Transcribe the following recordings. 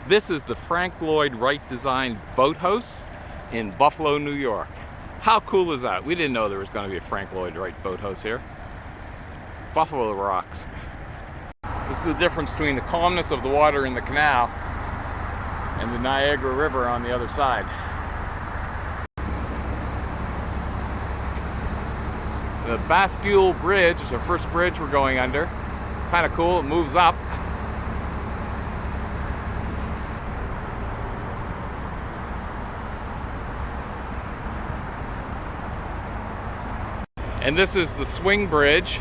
This is the Frank Lloyd Wright designed boathouse in Buffalo, New York. How cool is that? We didn't know there was going to be a Frank Lloyd Wright boathouse here. Buffalo rocks. This is the difference between the calmness of the water in the canal and the Niagara River on the other side. The Bascule Bridge, the first bridge we're going under. It's kind of cool, it moves up. And this is the swing bridge,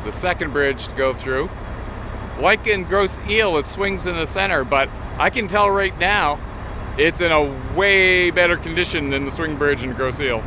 the second bridge to go through. Like in Grosse Ile, it swings in the center, but I can tell right now it's in a way better condition than the swing bridge in Grosse Ile.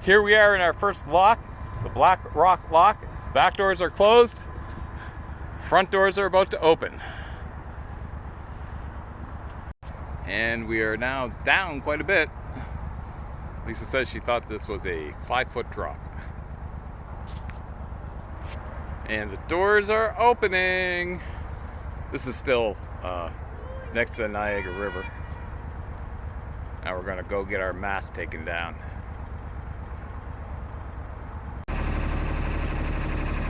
Here we are in our first lock, the Black Rock Lock. Back doors are closed, front doors are about to open. And we are now down quite a bit. Lisa says she thought this was a 5-foot drop. And the doors are opening. This is still next to the Niagara River. Now we're gonna go get our mast taken down.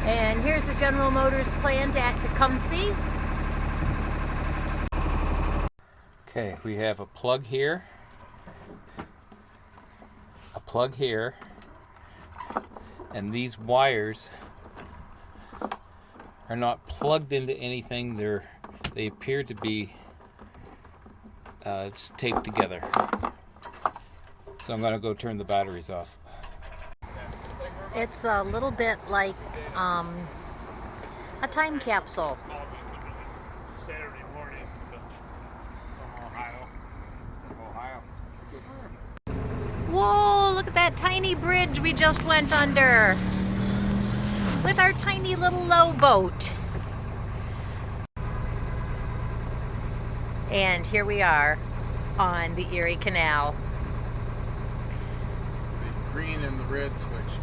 And here's the General Motors plant at Tecumseh. Okay, we have a plug here, and these wires are not plugged into anything. They appear to be just taped together. So I'm gonna go turn the batteries off. It's a little bit like a time capsule. Saturday morning from Ohio. Whoa, look at that tiny bridge we just went under with our tiny little low boat. And here we are on the Erie Canal. The green and the red switched.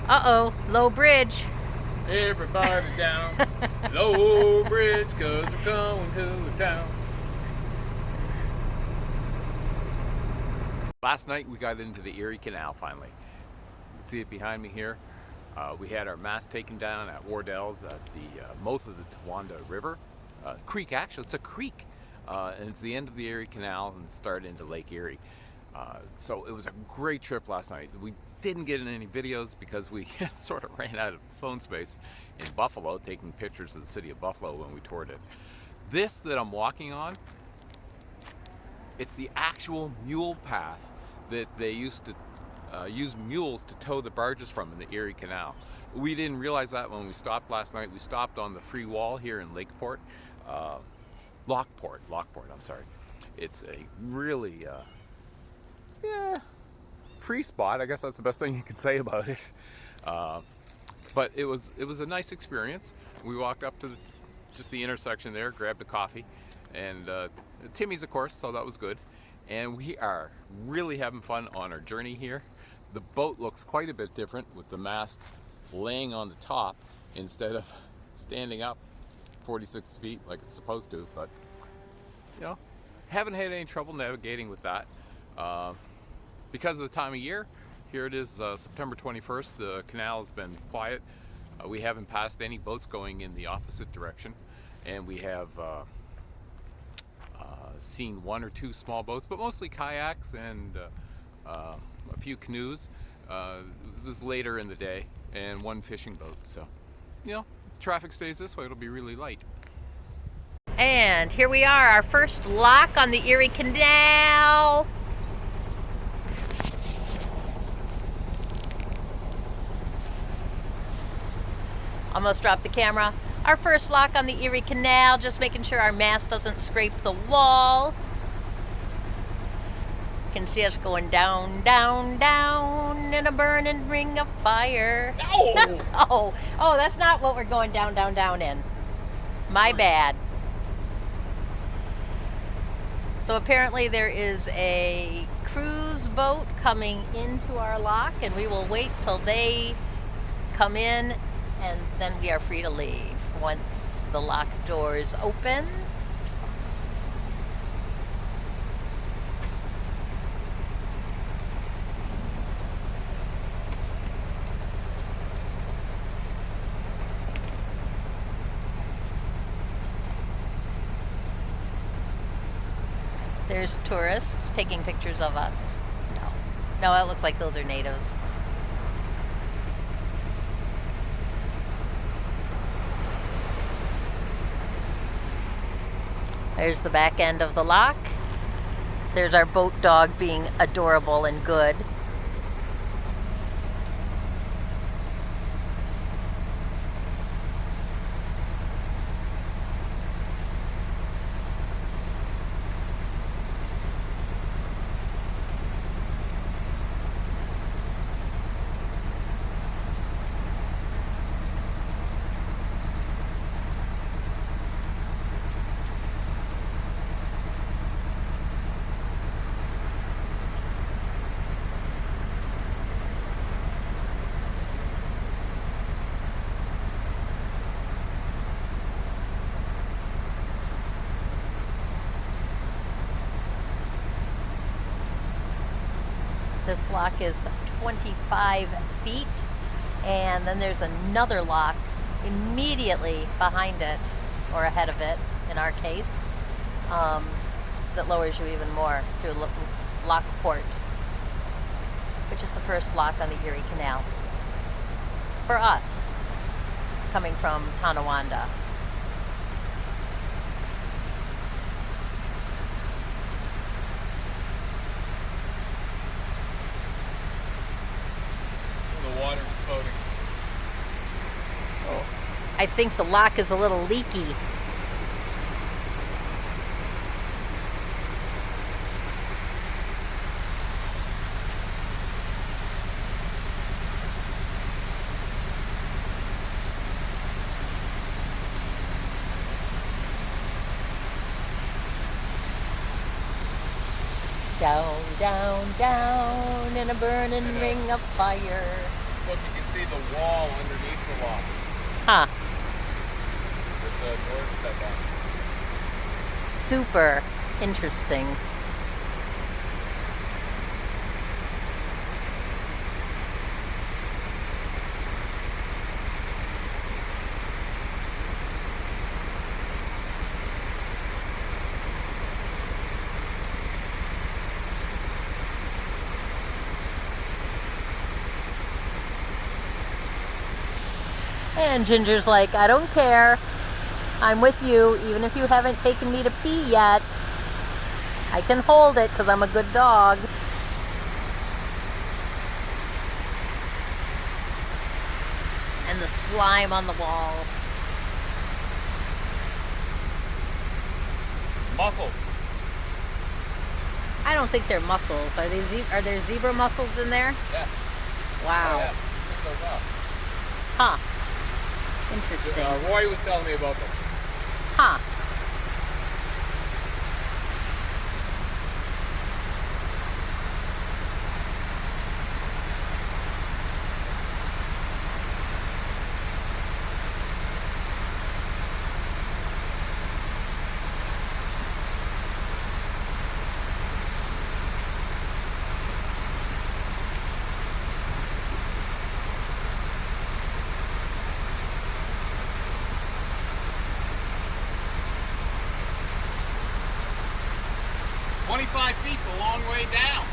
Uh-oh, low bridge. Everybody down, low bridge, 'cause we're going to the town. Last night we got into the Erie Canal finally. You can see it behind me here. We had our mast taken down at Wardell's at the mouth of the Towanda River. Creek, actually, it's a creek. And it's the end of the Erie Canal and start into Lake Erie. So it was a great trip last night. We didn't get in any videos because we sort of ran out of phone space in Buffalo taking pictures of the city of Buffalo when we toured it. This that I'm walking on, it's the actual mule path that they used to use mules to tow the barges from in the Erie Canal. We didn't realize that when we stopped last night. We stopped on the free wall here in Lakeport. Lockport, I'm sorry. It's a really free spot. I guess that's the best thing you can say about it. But it was a nice experience. We walked up to just the intersection there, grabbed a coffee, and Timmy's, of course, so that was good. And we are really having fun on our journey here. The boat looks quite a bit different with the mast laying on the top instead of standing up 46 feet like it's supposed to. But you know, haven't had any trouble navigating with that. Because of the time of year, here it is, September 21st, the canal has been quiet. We haven't passed any boats going in the opposite direction, and we have seen one or two small boats, but mostly kayaks and a few canoes. It was later in the day, and one fishing boat. So, you know, traffic stays this way, it'll be really light. And here we are, our first lock on the Erie Canal. Almost dropped the camera. Our first lock on the Erie Canal, just making sure our mast doesn't scrape the wall. can see us going down, down, down in a burning ring of fire. No! Oh, that's not what we're going down, down, down in. My bad. So apparently there is a cruise boat coming into our lock, and we will wait till they come in, and then we are free to leave once the lock doors open. There's tourists taking pictures of us. No, it looks like those are natives. There's the back end of the lock. There's our boat dog being adorable and good. This lock is 25 feet, and then there's another lock immediately behind it, or ahead of it in our case, that lowers you even more through Lockport, which is the first lock on the Erie Canal for us coming from Tonawanda. The water's floating. I think the lock is a little leaky. Down, down, down in a burning ring of fire. But you can see the wall underneath the lock. Huh. There's a doorstep on. Super interesting. And Ginger's like, I don't care. I'm with you, even if you haven't taken me to pee yet. I can hold it because I'm a good dog. And the slime on the walls. Mussels. I don't think they're mussels. Are there zebra mussels in there? Yeah. Wow. Oh, yeah. Pick those up. Huh. Interesting. Roy was telling me about them. Huh. Feet's a long way down.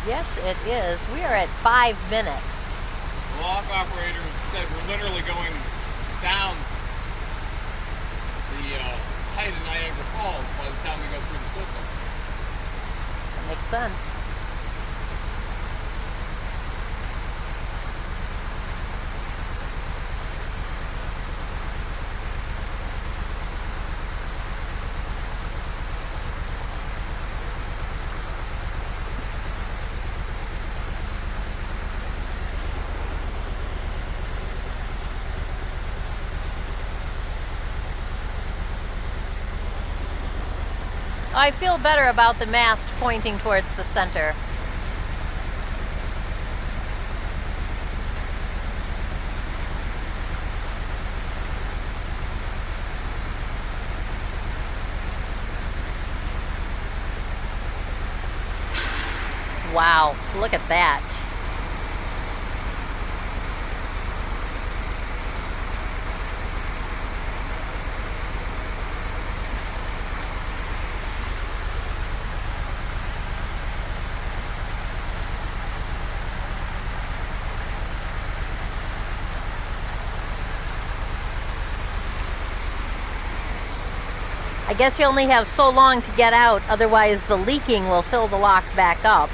Yes, it is. We are at 5 minutes. The lock operator said we're literally going down the height of Niagara Falls by the time we go through the system. That makes sense. I feel better about the mast pointing towards the center. Wow, look at that. I guess you only have so long to get out, otherwise the leaking will fill the lock back up.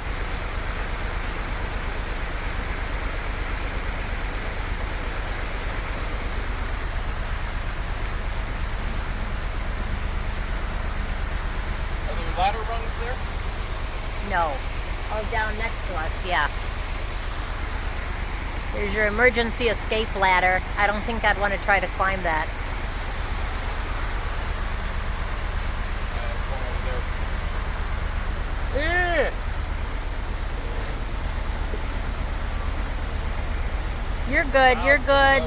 Are there ladder rungs there? No. Oh, down next to us, yeah. There's your emergency escape ladder. I don't think I'd want to try to climb that. You're good, you're good.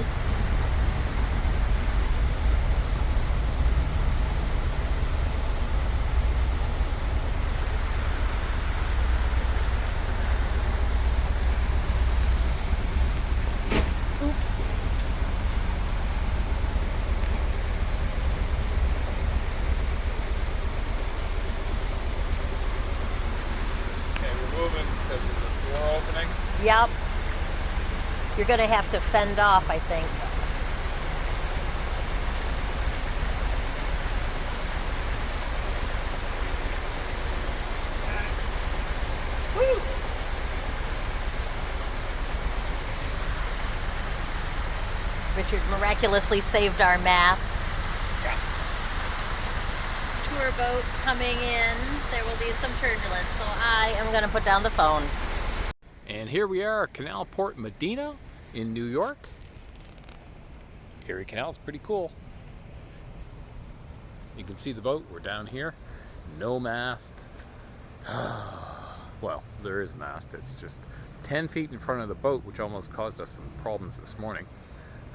Oops. Okay, we're moving because of the door opening. Yep. You're gonna have to fend off, I think. Woo! Richard miraculously saved our mast. Yeah. Tour boat coming in. There will be some turbulence, so I am gonna put down the phone. And here we are, Canal Port Medina in New York. Erie Canal is pretty cool. You can see the boat. We're down here. No mast. Well, there is a mast. It's just 10 feet in front of the boat, which almost caused us some problems this morning,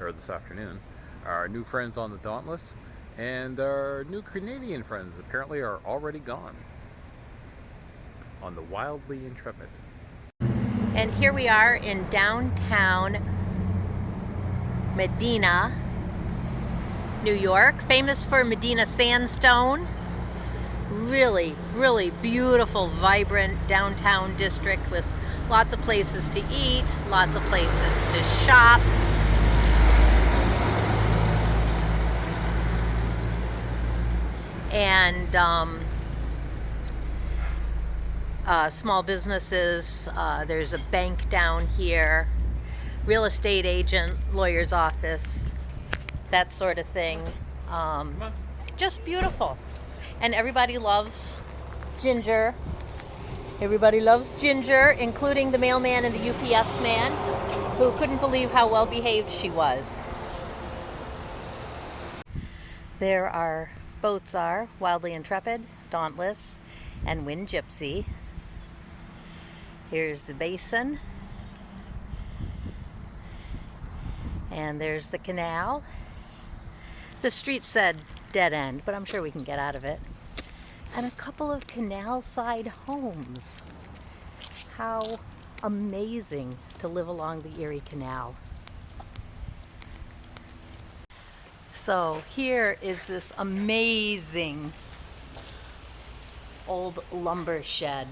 or this afternoon. Our new friends on the Dauntless and our new Canadian friends apparently are already gone on the Wildly Intrepid. And here we are in downtown Medina, New York, famous for Medina sandstone. Really, really beautiful, vibrant downtown district with lots of places to eat, lots of places to shop. And small businesses, there's a bank down here, real estate agent, lawyer's office, that sort of thing. Just beautiful. And everybody loves Ginger. Everybody loves Ginger, including the mailman and the UPS man, who couldn't believe how well behaved she was. There our boats are Wildly Intrepid, Dauntless, and Wind Gypsy. Here's the basin. And there's the canal. The street said dead end, but I'm sure we can get out of it. And a couple of canal side homes. How amazing to live along the Erie Canal. So here is this amazing old lumber shed.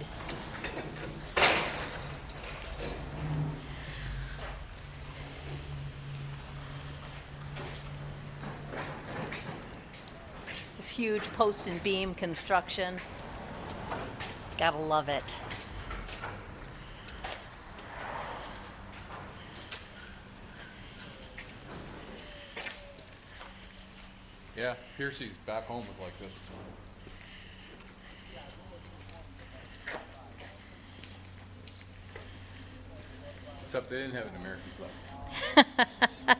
This huge post and beam construction. Gotta love it. Yeah, Piercy's back home was like this. Except they didn't have an American flag.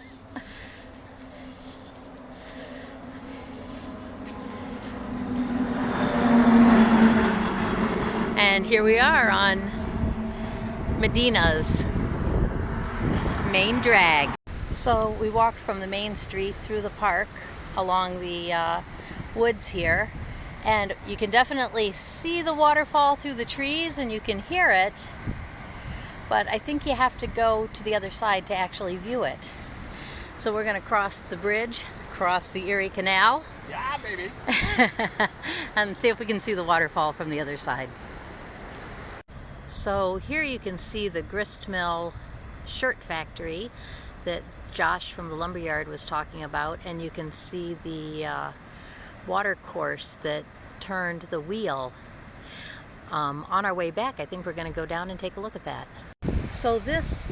here we are on Medina's main drag. So we walked from the main street through the park along the woods here, and you can definitely see the waterfall through the trees and you can hear it, but I think you have to go to the other side to actually view it. So we're going to cross the bridge, cross the Erie Canal, Yeah, baby. and see if we can see the waterfall from the other side. So here you can see the grist mill shirt factory that Josh from the lumberyard was talking about, and you can see the water course that turned the wheel. On our way back, I think we're going to go down and take a look at that. So this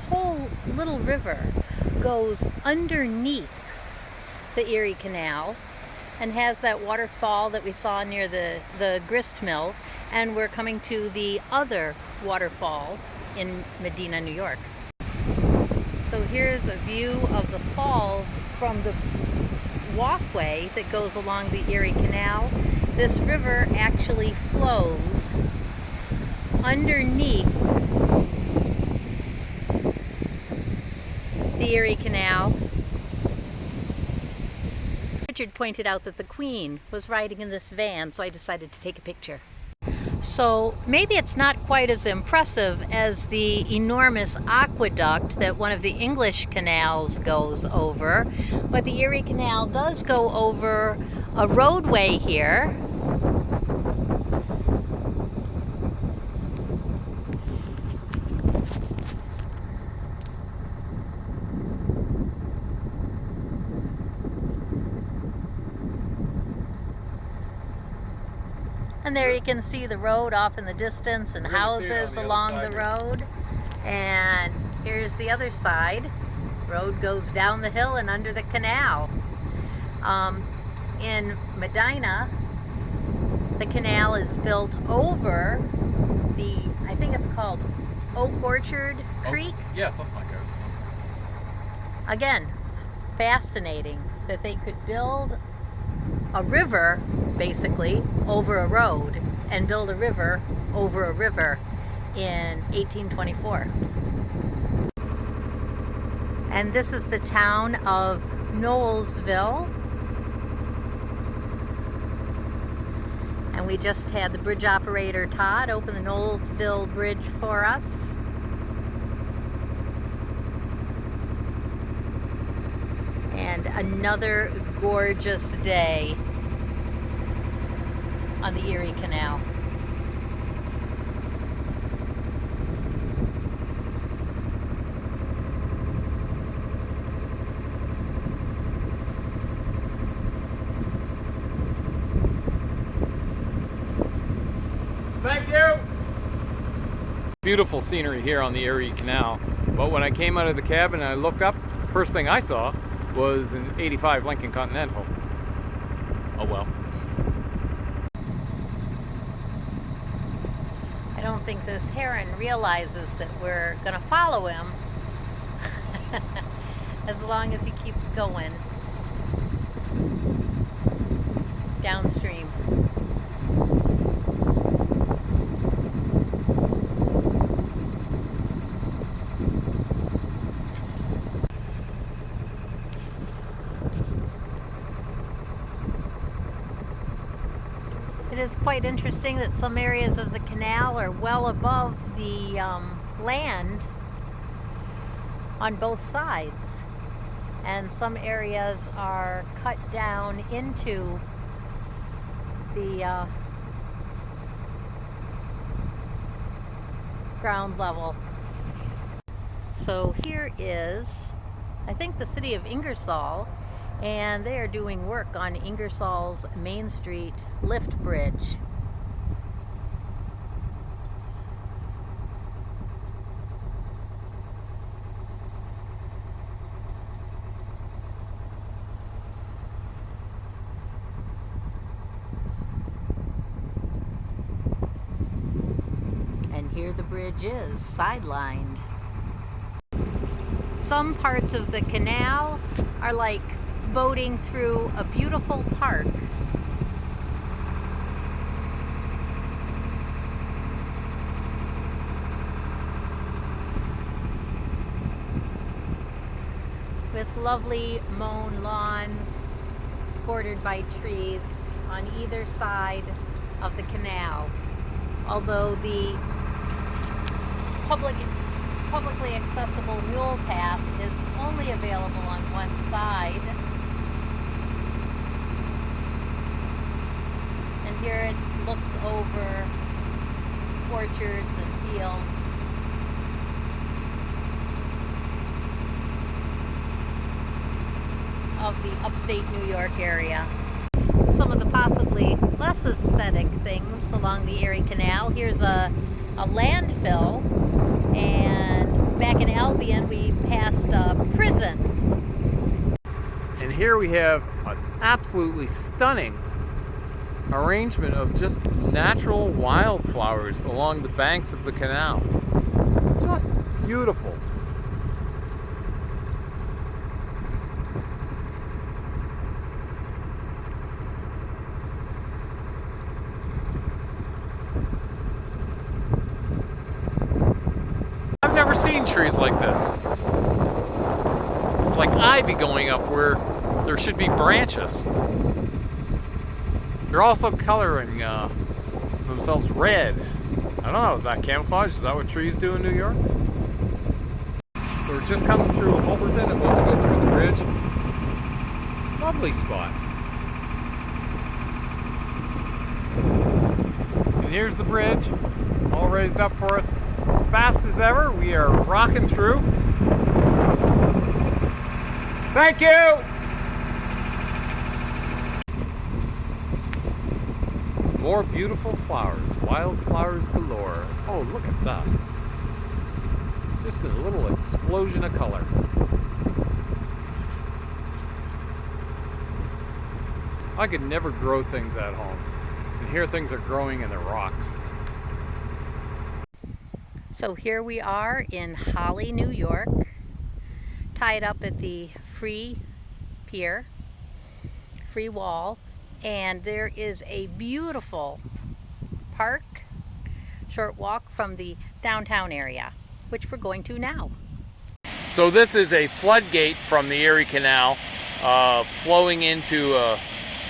whole little river goes underneath the Erie Canal and has that waterfall that we saw near the grist mill, and we're coming to the other waterfall in Medina, New York. So here's a view of the falls from the walkway that goes along the Erie Canal. This river actually flows underneath the Erie Canal. Richard pointed out that the Queen was riding in this van, so I decided to take a picture. So maybe it's not quite as impressive as the enormous aqueduct that one of the English canals goes over, but the Erie Canal does go over a roadway here. And there you can see the road off in the distance and houses along the road. And here's the other side. Road goes down the hill and under the canal. In Medina, the canal is built over the, I think it's called Oak Orchard Creek. Yeah, something like that. Again, fascinating that they could build a river basically over a road and build a river over a river in 1824. And this is the town of Knowlesville. And we just had the bridge operator Todd open the Knowlesville Bridge for us. And another gorgeous day on the Erie Canal. Thank you. Beautiful scenery here on the Erie Canal, but when I came out of the cab and I looked up, first thing I saw was an '85 Lincoln Continental. Oh well. I don't think this heron realizes that we're gonna follow him as long as he keeps going downstream. It is quite interesting that some areas of the canal are well above the land on both sides, and some areas are cut down into the ground level. So here is, I think, the city of Ingersoll, and they are doing work on Ingersoll's Main Street lift bridge. And here the bridge is, sidelined. Some parts of the canal are like boating through a beautiful park. lovely mown lawns bordered by trees on either side of the canal. Although the publicly accessible mule path is only available on one side. And here it looks over orchards and fields. Of the upstate New York area. Some of the possibly less aesthetic things along the Erie Canal. Here's a landfill, and back in Albion we passed a prison. And here we have an absolutely stunning arrangement of just natural wildflowers along the banks of the canal. Just beautiful. I've never seen trees like this. It's like ivy going up where there should be branches. They're also coloring themselves red. I don't know, is that camouflage? Is that what trees do in New York? So we're just coming through Holberton, about to go through the bridge. Lovely spot. And here's the bridge, all raised up for us. Fast as ever, we are rocking through. Thank you! More beautiful flowers, wildflowers galore. Oh, look at that. Just a little explosion of color. I could never grow things at home. And here things are growing in the rocks. So here we are in Holly, New York, tied up at the Free Pier, Free Wall, and there is a beautiful park, short walk from the downtown area, which we're going to now. So this is a floodgate from the Erie Canal flowing into a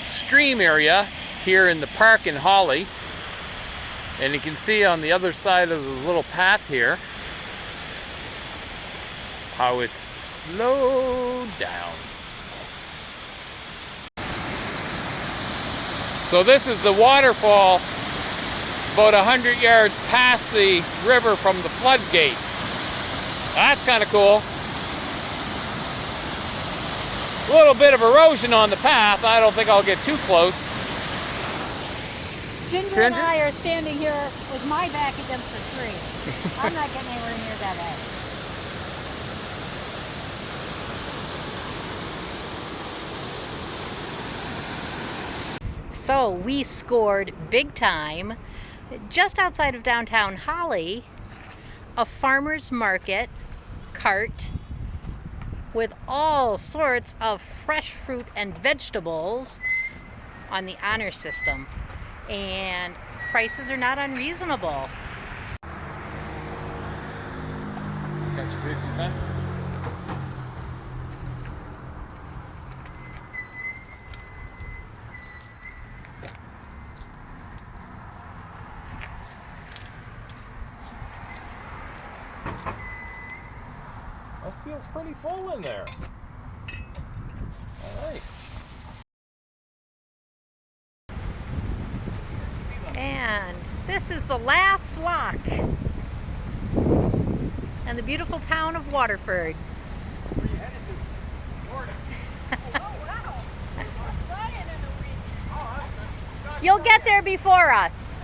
stream area here in the park in Holly. And you can see on the other side of the little path here how it's slowed down. So this is the waterfall about 100 yards past the river from the floodgate. That's kind of cool. A little bit of erosion on the path. I don't think I'll get too close. Ginger and I are standing here with my back against the tree. I'm not getting anywhere near that edge. So we scored big time just outside of downtown Holly, a farmer's market cart with all sorts of fresh fruit and vegetables on the honor system. And prices are not unreasonable. Got your 50 cents? That feels pretty full in there. All right. And this is the last lock and the beautiful town of Waterford. Where are you headed to? Florida. Oh, wow. We're flying in a week. You'll get there before us.